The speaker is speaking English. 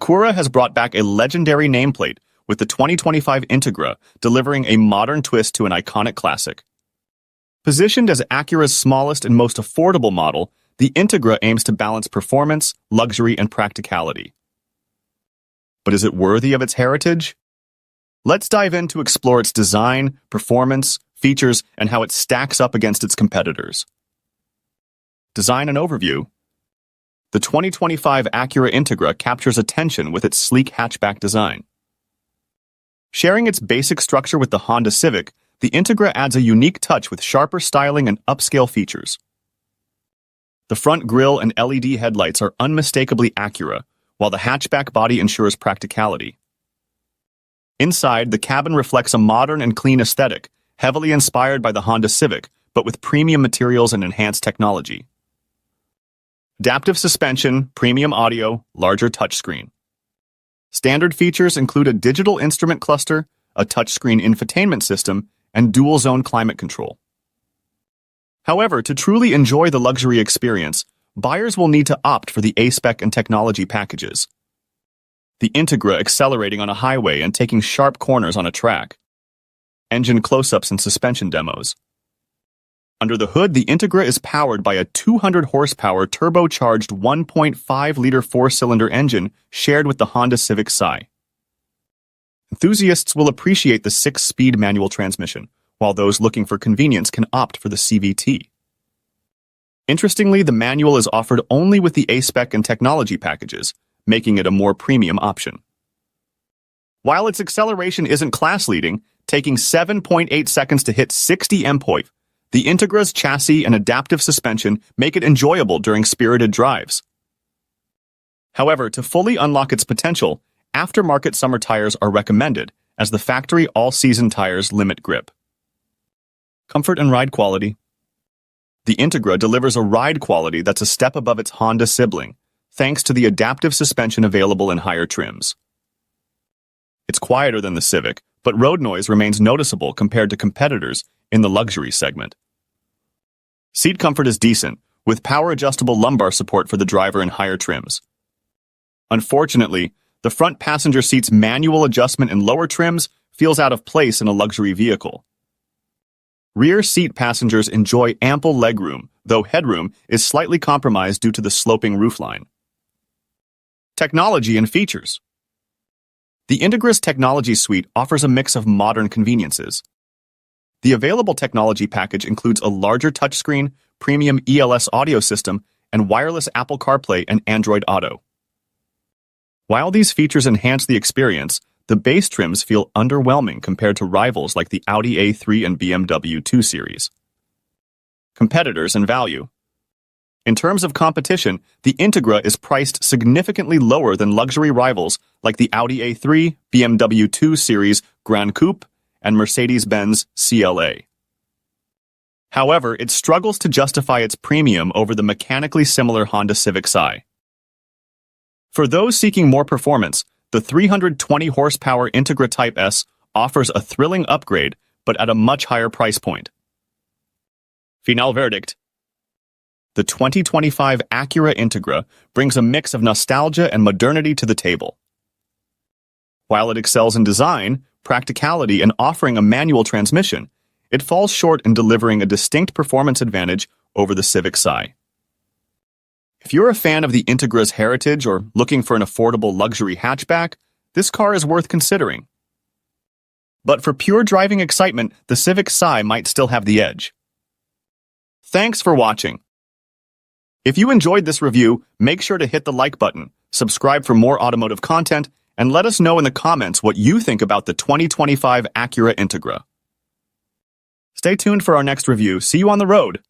Acura has brought back a legendary nameplate with the 2025 Integra, delivering a modern twist to an iconic classic. Positioned as Acura's smallest and most affordable model, the Integra aims to balance performance, luxury, and practicality. But is it worthy of its heritage? Let's dive in to explore its design, performance, features, and how it stacks up against its competitors. Design and overview. The 2025 Acura Integra captures attention with its sleek hatchback design. Sharing its basic structure with the Honda Civic, the Integra adds a unique touch with sharper styling and upscale features. The front grille and LED headlights are unmistakably Acura, while the hatchback body ensures practicality. Inside, the cabin reflects a modern and clean aesthetic, heavily inspired by the Honda Civic, but with premium materials and enhanced technology. Adaptive suspension, premium audio, larger touchscreen. Standard features include a digital instrument cluster, a touchscreen infotainment system, and dual-zone climate control. However, to truly enjoy the luxury experience, buyers will need to opt for the A-Spec and technology packages. The Integra accelerating on a highway and taking sharp corners on a track. Engine close-ups and suspension demos. Under the hood, the Integra is powered by a 200-horsepower turbocharged 1.5-liter four-cylinder engine shared with the Honda Civic Si. Enthusiasts will appreciate the 6-speed manual transmission, while those looking for convenience can opt for the CVT. Interestingly, the manual is offered only with the A-Spec and technology packages, making it a more premium option. While its acceleration isn't class-leading, taking 7.8 seconds to hit 60 mph, the Integra's chassis and adaptive suspension make it enjoyable during spirited drives. However, to fully unlock its potential, aftermarket summer tires are recommended, as the factory all-season tires limit grip. Comfort and ride quality. The Integra delivers a ride quality that's a step above its Honda sibling, thanks to the adaptive suspension available in higher trims. It's quieter than the Civic, but road noise remains noticeable compared to competitors in the luxury segment. Seat comfort is decent, with power-adjustable lumbar support for the driver in higher trims. Unfortunately, the front passenger seat's manual adjustment in lower trims feels out of place in a luxury vehicle. Rear seat passengers enjoy ample legroom, though headroom is slightly compromised due to the sloping roofline. Technology and features. The Integra's technology suite offers a mix of modern conveniences. The available technology package includes a larger touchscreen, premium ELS audio system, and wireless Apple CarPlay and Android Auto. While these features enhance the experience, the base trims feel underwhelming compared to rivals like the Audi A3 and BMW 2 Series. Competitors and value. In terms of competition, the Integra is priced significantly lower than luxury rivals like the Audi A3, BMW 2 Series Gran Coupe, and Mercedes-Benz CLA. However, it struggles to justify its premium over the mechanically similar Honda Civic Si. For those seeking more performance, the 320-horsepower Integra Type S offers a thrilling upgrade, but at a much higher price point. Final verdict. The 2025 Acura Integra brings a mix of nostalgia and modernity to the table. While it excels in design, practicality, and offering a manual transmission, it falls short in delivering a distinct performance advantage over the Civic Si. If you're a fan of the Integra's heritage or looking for an affordable luxury hatchback, this car is worth considering. But for pure driving excitement, the Civic Si might still have the edge. Thanks for watching. If you enjoyed this review, make sure to hit the like button, subscribe for more automotive content, and let us know in the comments what you think about the 2025 Acura Integra. Stay tuned for our next review. See you on the road.